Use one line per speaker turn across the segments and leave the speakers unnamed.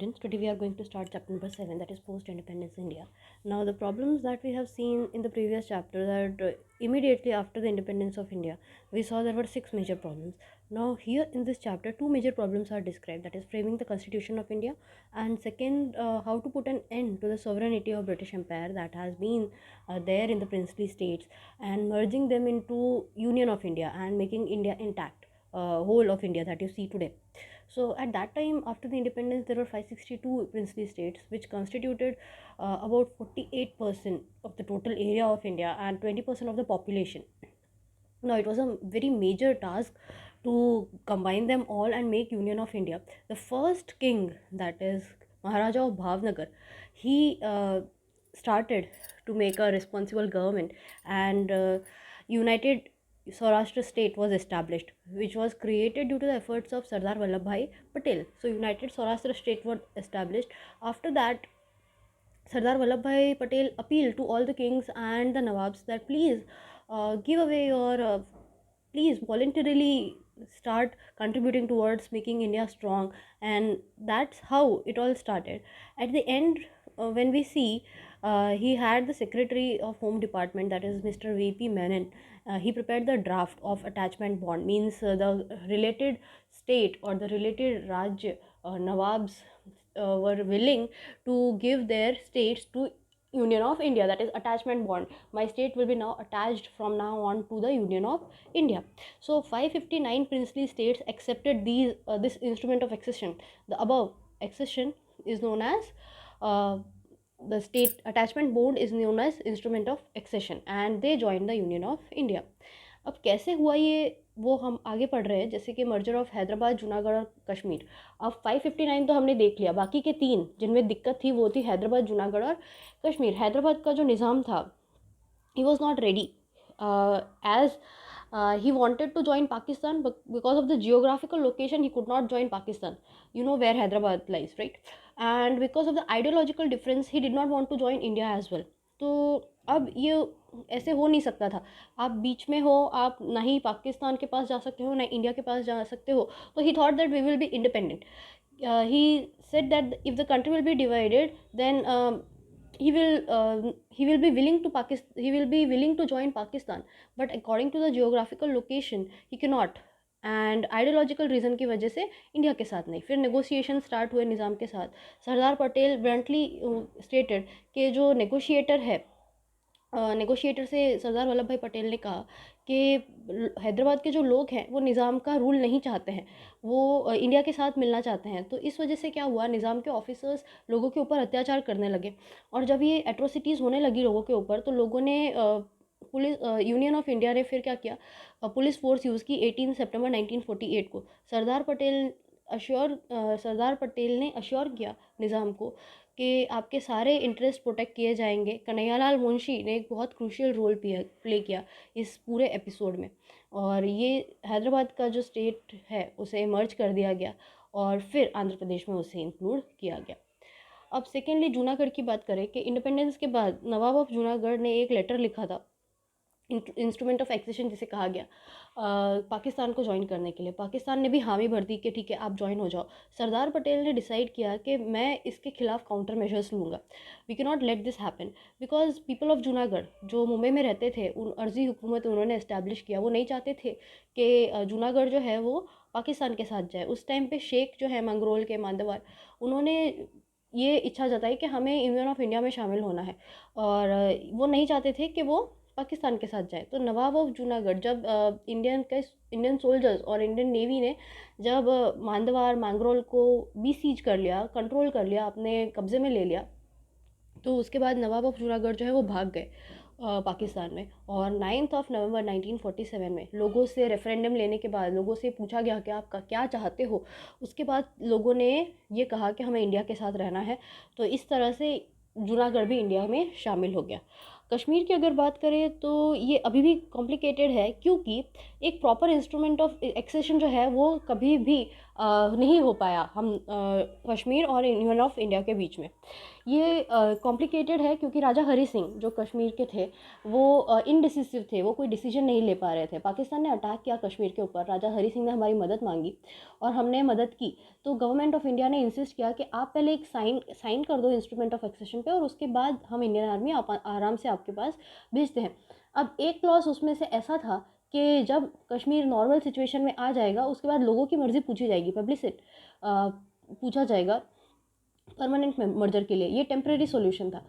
students. Today we are going to start chapter number 7, that is post-independence India. Now the problems that we have seen in the previous chapter, that immediately after the independence of India, we saw there were 6 major problems. Now here in this chapter, 2 major problems are described, that is framing the constitution of India, and second, how to put an end to the sovereignty of British Empire that has been there in the princely states, and merging them into Union of India and making India intact, whole of India that you see today. So at that time, after the independence, there were 562 princely states, which constituted about 48% of the total area of India and 20% of the population. Now, it was a very major task to combine them all and make Union of India. The first king, that is Maharaja of Bhavnagar, he started to make a responsible government, and united Saurashtra state was established, which was created due to the efforts of Sardar Vallabhbhai Patel. So united Saurashtra state was established. After that, Sardar Vallabhbhai Patel appealed to all the kings and the Nawabs that please give away your, please voluntarily start contributing towards making India strong, and that's how it all started. At the end, when we see, he had the Secretary of Home Department, that is Mr. V.P. Menon. He prepared the draft of attachment bond, means the related state or the related Raj Nawabs were willing to give their states to Union of India, that is attachment bond. My state will be now attached from now on to the Union of India. So 559 princely states accepted this instrument of accession. The above accession is known as the state attachment bond is known as instrument of accession, and they joined the Union of India. अब कैसे हुआ ये, वो हम आगे पढ़ रहे हैं, जैसे कि मर्जर ऑफ हैदराबाद, जूनागढ़ और कश्मीर. अब 559 तो हमने देख लिया, बाकी के 3 जिनमें दिक्कत थी वो थी हैदराबाद, जूनागढ़ और कश्मीर. हैदराबाद का जो निज़ाम था, he was not ready, as he wanted to join Pakistan, but because of the geographical location he could not join Pakistan. You know where Hyderabad lies, right? And because of the ideological difference he did not want to join India as well. तो अब ये ऐसे हो नहीं सकता था. आप बीच में हो, आप ना ही पाकिस्तान के पास जा सकते हो ना इंडिया के पास जा सकते हो. तो he thought that we will be independent. He said that if the country will be divided, then he will be willing to he will be willing to join Pakistan, but according to the geographical location he cannot, and ideological reason की वजह से India के साथ नहीं. फिर negotiation start हुए निज़ाम के साथ. सरदार पटेल ब्रंटली स्टेटेड कि जो नेगोशिएटर है, नेगोशिएटर से सरदार वल्लभ भाई पटेल ने कहा कि हैदराबाद के जो लोग हैं वो निज़ाम का रूल नहीं चाहते हैं, वो इंडिया के साथ मिलना चाहते हैं. तो इस वजह से क्या हुआ, निज़ाम के ऑफिसर्स लोगों के ऊपर अत्याचार करने लगे, और जब ये एट्रोसिटीज़ होने लगी लोगों के ऊपर, तो लोगों ने पुलिस यूनियन ऑफ इंडिया ने फिर क्या किया, पुलिस फोर्स यूज़ की 18 सितंबर 1948 को. सरदार पटेल ने अश्योर किया निज़ाम को कि आपके सारे इंटरेस्ट प्रोटेक्ट किए जाएंगे. कन्हैयालाल मुंशी ने एक बहुत क्रूशियल रोल प्ले किया इस पूरे एपिसोड में, और ये हैदराबाद का जो स्टेट है उसे मर्ज कर दिया गया, और फिर आंध्र प्रदेश में उसे इंक्लूड किया गया. अब सेकेंडली जूनागढ़ की बात करें कि इंडिपेंडेंस के बाद नवाब ऑफ जूनागढ़ ने एक लेटर लिखा था, इंस्ट्रूमेंट ऑफ एक्सेशन जिसे कहा गया, पाकिस्तान को ज्वाइन करने के लिए. पाकिस्तान ने भी हामी भर दी कि ठीक है आप ज्वाइन हो जाओ. सरदार पटेल ने डिसाइड किया कि मैं इसके खिलाफ काउंटर मेजर्स लूँगा. We can not let this happen, because people of Junagadh जो मुंबई में रहते थे, उन अर्जी हुकूमत उन्होंने इस्टेब्लिश किया, वो नहीं चाहते थे कि जूनागढ़ जो है वो पाकिस्तान के साथ जाए. उस टाइम पे शेख जो है मंगरोल के मांदवार, उन्होंने ये इच्छा जताई कि हमें यूनियन ऑफ इंडिया में शामिल होना है, और वो नहीं चाहते थे कि वो पाकिस्तान के साथ जाए. तो नवाब ऑफ जूनागढ़ जब इंडियन सोल्जर्स और इंडियन नेवी ने जब मांदवार मांगरोल को भी सीज कर लिया, कंट्रोल कर लिया, अपने कब्ज़े में ले लिया, तो उसके बाद नवाब ऑफ जूनागढ़ जो है वो भाग गए पाकिस्तान में. और 9 नवंबर 1947 में लोगों से रेफरेंडम लेने के बाद लोगों से पूछा गया कि आप क्या चाहते हो. उसके बाद लोगों ने ये कहा कि हमें इंडिया के साथ रहना है. तो इस तरह से जूनागढ़ भी इंडिया में शामिल हो गया. कश्मीर की अगर बात करें तो ये अभी भी कॉम्प्लिकेटेड है, क्योंकि एक प्रॉपर इंस्ट्रूमेंट ऑफ एक्सेशन जो है वो कभी भी नहीं हो पाया हम कश्मीर और यूनियन ऑफ इंडिया के बीच में। ये कॉम्प्लिकेटेड है क्योंकि राजा हरी सिंह जो कश्मीर के थे वो इनडिसिसिव थे, वो कोई डिसीजन नहीं ले पा रहे थे। पाकिस्तान ने अटैक किया कश्मीर के ऊपर, राजा हरी सिंह ने हमारी मदद मांगी और हमने मदद की। तो गवर्नमेंट ऑफ इंडिया ने इंसिस्ट किया कि आप पहले एक साइन कर दो इंस्ट्रूमेंट ऑफ एक्सेशन पे और उसके बाद हम इंडियन आर्मी आराम से आपके पास भेजते हैं। अब एक क्लॉज उसमें से ऐसा था कि जब कश्मीर नॉर्मल सिचुएशन में आ जाएगा उसके बाद लोगों की मर्ज़ी पूछी जाएगी, पब्लिसिट पूछा जाएगा परमानेंट मर्जर के लिए। ये टेम्प्रेरी सॉल्यूशन था।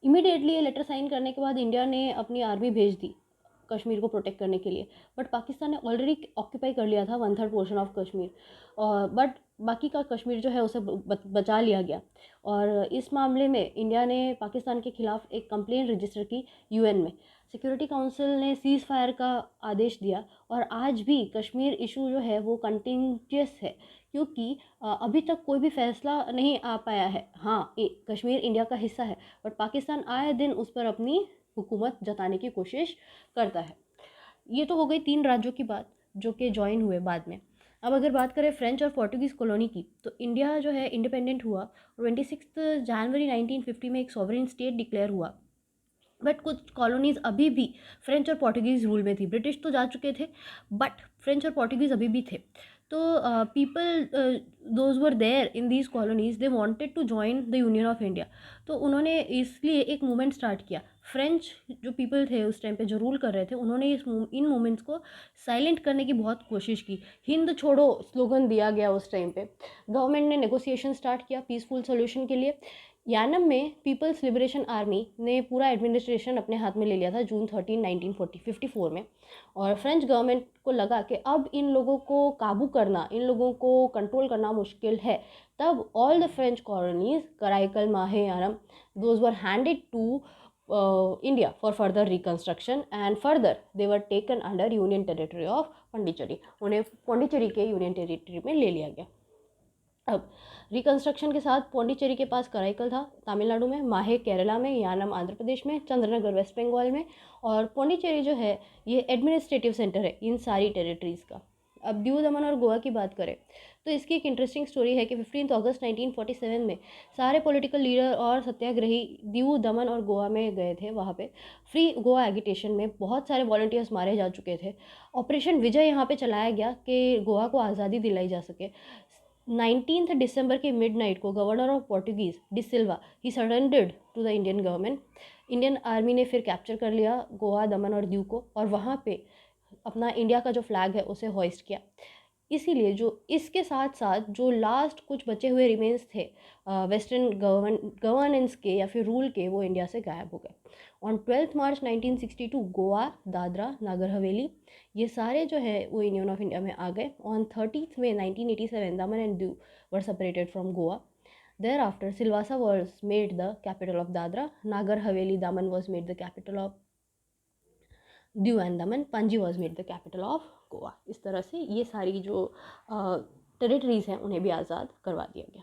इमीडिएटली ये लेटर साइन करने के बाद इंडिया ने अपनी आर्मी भेज दी कश्मीर को प्रोटेक्ट करने के लिए, बट पाकिस्तान ने ऑलरेडी ऑक्यूपाई कर लिया था 1/3 पोर्शन ऑफ कश्मीर, और बट बाकी का कश्मीर जो है उसे बचा लिया गया। और इस मामले में इंडिया ने पाकिस्तान के खिलाफ एक कंप्लेंट रजिस्टर की यूएन में। सिक्योरिटी काउंसिल ने सीज़ फायर का आदेश दिया और आज भी कश्मीर इशू जो है वो कंटिन्यूस है क्योंकि अभी तक कोई भी फैसला नहीं आ पाया है। हाँ, कश्मीर इंडिया का हिस्सा है, बट पाकिस्तान आए दिन उस पर अपनी हुकूमत जताने की कोशिश करता है। ये तो हो गई 3 राज्यों की बात जो कि ज्वाइन हुए बाद में। अब अगर बात करें फ्रेंच और पोर्टुगीज़ कॉलोनी की, तो इंडिया जो है इंडिपेंडेंट हुआ 26 जनवरी 1950 में एक सॉवरेन स्टेट डिक्लेयर हुआ। बट कुछ कॉलोनीज़ अभी भी फ्रेंच और पोर्टुगीज़ रूल में थी। ब्रिटिश तो जा चुके थे बट फ्रेंच और पोर्टुगीज़ अभी भी थे। तो people those were there in these colonies they wanted to join the union of India. तो उन्होंने इसलिए एक मूवमेंट स्टार्ट किया। फ्रेंच जो पीपल थे उस टाइम पे जो रूल कर रहे थे उन्होंने इन मूवमेंट्स को साइलेंट करने की बहुत कोशिश की। हिंद छोड़ो स्लोगन दिया गया उस टाइम पे। गवर्नमेंट ने नेगोशिएशन स्टार्ट किया पीसफुल सोल्यूशन के लिए। यानम में पीपल्स लिबरेशन आर्मी ने पूरा एडमिनिस्ट्रेशन अपने हाथ में ले लिया था जून 13 1954 में। और फ्रेंच गवर्नमेंट को लगा कि अब इन लोगों को काबू करना, इन लोगों को कंट्रोल करना मुश्किल है। तब all the French colonies Karaikal, Mahe, Yanam, those were handed to India for further reconstruction and further they were taken under union territory of Pondicherry. उन्हें पौंडीचेरी के यूनियन टेरिटरी में ले लिया गया। अब रिकंस्ट्रक्शन के साथ पौंडीचेरी के पास कराईकल था तमिलनाडु में, माहे केरला में, यानम आंध्र प्रदेश में, चंद्रनगर वेस्ट बंगाल में, और पौंडीचेरी जो है ये एडमिनिस्ट्रेटिव सेंटर है इन सारी टेरिटरीज़ का। अब दीव दमन और गोवा की बात करें तो इसकी एक इंटरेस्टिंग स्टोरी है कि 15 अगस्त 1947 में सारे पॉलिटिकल लीडर और सत्याग्रही दीव दमन और गोवा में गए थे। वहाँ पे फ्री गोवा एगिटेशन में बहुत सारे वॉलंटियर्स मारे जा चुके थे। ऑपरेशन विजय यहाँ पे चलाया गया कि गोवा को आज़ादी दिलाई जा सके। 19 दिसंबर के मिडनाइट को governor of Portuguese de Silva he surrendered to the Indian government. Indian army ने फिर कैप्चर कर लिया गोवा, दमन और दीव को और वहाँ पे अपना इंडिया का जो फ्लैग है उसे होइस्ट किया। इसीलिए जो इसके साथ साथ जो लास्ट कुछ बचे हुए रिमेन्स थे वेस्टर्न गवर्नेंस के या फिर रूल के, वो इंडिया से गायब हो गए। ऑन 12 मार्च 1962 गोवा, दादरा नगर हवेली ये सारे जो है वो यूनियन ऑफ इंडिया में आ गए। On 30 May 1987 Daman and Diu were separated from Goa. Thereafter, Silvassa was made the capital of Dadra, Nagar Haveli Daman was made the capital of Diu and Daman, Panji was made the capital of Goa। इस तरह से ये सारी जो territories हैं उन्हें भी आज़ाद करवा दिया गया।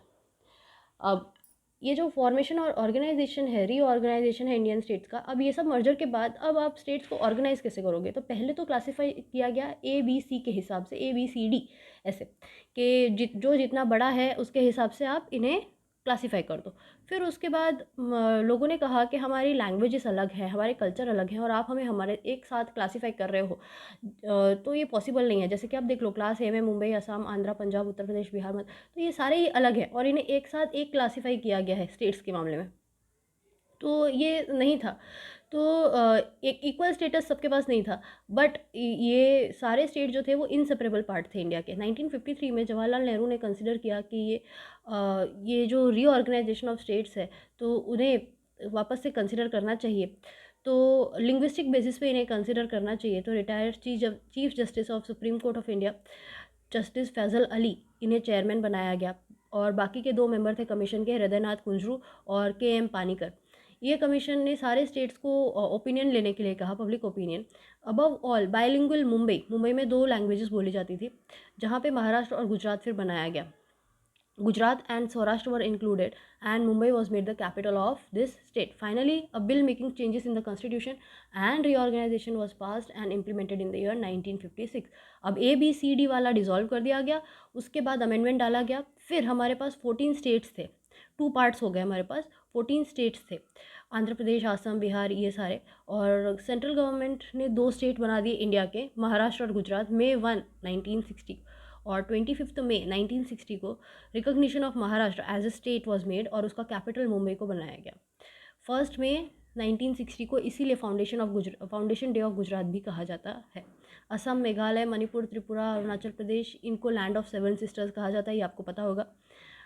अब ये जो फॉर्मेशन और ऑर्गेनाइजेशन है, रीऑर्गेनाइजेशन है इंडियन स्टेट्स का, अब ये सब मर्जर के बाद अब आप स्टेट्स को ऑर्गेनाइज कैसे करोगे? तो पहले तो क्लासीफाई किया गया ABC के हिसाब से, ABCD ऐसे कि जो जितना बड़ा है उसके हिसाब से आप इन्हें क्लासीफाई कर दो। फिर उसके बाद लोगों ने कहा कि हमारी लैंग्वेजेस अलग है, हमारे कल्चर अलग हैं और आप हमें हमारे एक साथ क्लासीफाई कर रहे हो, तो ये पॉसिबल नहीं है। जैसे कि आप देख लो क्लास ए में मुंबई, असम, आंध्रा, पंजाब, उत्तर प्रदेश, बिहार में, तो ये सारे ही अलग हैं और इन्हें एक साथ एक क्लासीफाई किया गया है स्टेट्स के मामले में। तो ये नहीं था, तो एक इक्वल स्टेटस सबके पास नहीं था। बट ये सारे स्टेट जो थे वो इनसेपरेबल पार्ट थे इंडिया के। 1953 में जवाहरलाल नेहरू ने कंसिडर किया कि ये जो रीऑर्गेनाइजेशन ऑफ स्टेट्स है तो उन्हें वापस से कंसिडर करना चाहिए, तो लिंग्विस्टिक बेसिस पे इन्हें कंसिडर करना चाहिए। तो retired chief justice of Supreme Court of India justice Fazal Ali इन्हें चेयरमैन बनाया गया और बाकी के 2 मेंबर थे कमीशन के, हृदयनाथ कुंजरू और KM पानीकर। ये कमीशन ने सारे स्टेट्स को ओपिनियन लेने के लिए कहा, public opinion. Above all bilingual Mumbai में 2 लैंग्वेजेस बोली जाती थी, जहाँ पे महाराष्ट्र और गुजरात फिर बनाया गया। Gujarat and Saurashtra were included, and Mumbai was made the capital of this state. Finally, a bill making changes in the constitution and reorganization was passed and implemented in the year 1956. अब ABCD वाला dissolve कर दिया गया, उसके बाद amendment डाला गया, फिर हमारे पास 14 स्टेट्स थे, 2 पार्ट्स हो गए हमारे पास, 14 स्टेट्स थे, आंध्र प्रदेश, आसम, बिहार, ये सारे, और सेंट्रल गवर्नमेंट ने 2 स्टेट बना दिए इंडिया के, महाराष्ट्र और गुजरात, May 1, 1960, और 25 मई 1960 को recognition of Maharashtra as a state was made और उसका कैपिटल मुंबई को बनाया गया। 1 मई 1960 को इसीलिए फाउंडेशन डे ऑफ गुजरात भी कहा जाता है। असम, मेघालय, मणिपुर, त्रिपुरा, अरुणाचल प्रदेश, इनको लैंड ऑफ 7 सिस्टर्स कहा जाता है, ये आपको पता होगा।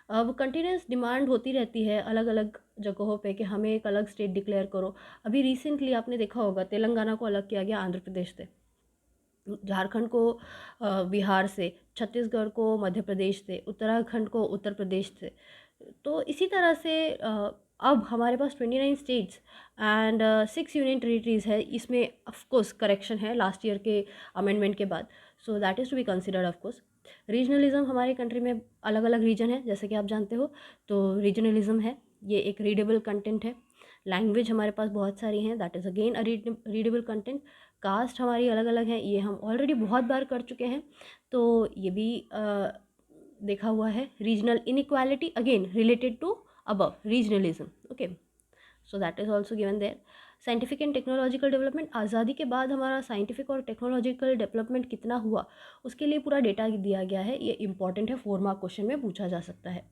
अब कंटिन्यूस डिमांड होती रहती है अलग अलग जगहों पे कि हमें एक अलग स्टेट डिक्लेयर करो। अभी रिसेंटली आपने देखा होगा तेलंगाना को अलग किया गया आंध्र प्रदेश से, झारखंड को बिहार से, छत्तीसगढ़ को मध्य प्रदेश से, उत्तराखंड को उत्तर प्रदेश से। तो इसी तरह से अब हमारे पास 29 स्टेट्स एंड 6 यूनियन टेरिटरीज़ है। इसमें ऑफकोर्स करेक्शन है लास्ट ईयर के अमेंडमेंट के बाद, so that is to be considered of course. Regionalism हमारे कंट्री में अलग अलग रीजन है जैसे कि आप जानते हो, तो रीजनलिज्म है, ये एक रीडेबल कंटेंट है। लैंग्वेज हमारे पास बहुत सारी हैं, that is again a readable content. Caste हमारी अलग अलग है, ये हम ऑलरेडी बहुत बार कर चुके हैं, तो ये भी देखा हुआ है। Regional inequality again related to above regionalism, okay, so that is also given there. Scientific and technological development, आज़ादी के बाद हमारा साइंटिफिक और टेक्नोलॉजिकल डेवलपमेंट कितना हुआ उसके लिए पूरा डेटा दिया गया है, ये इंपॉर्टेंट है, 4 मार्क क्वेश्चन में पूछा जा सकता है।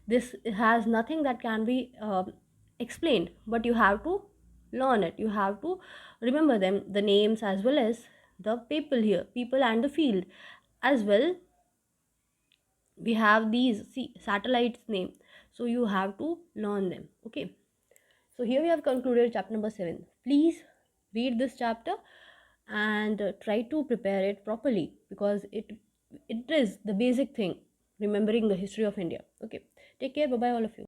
This has nothing that can be explained, but you have to learn it, you have to remember them, the names as well as the people here, people and the field as well. We have these, see, satellites name, so you have to learn them, okay. So here we have concluded chapter number 7. Please read this chapter and try to prepare it properly, because it is the basic thing, remembering the history of India, okay. Take care, bye bye all of you.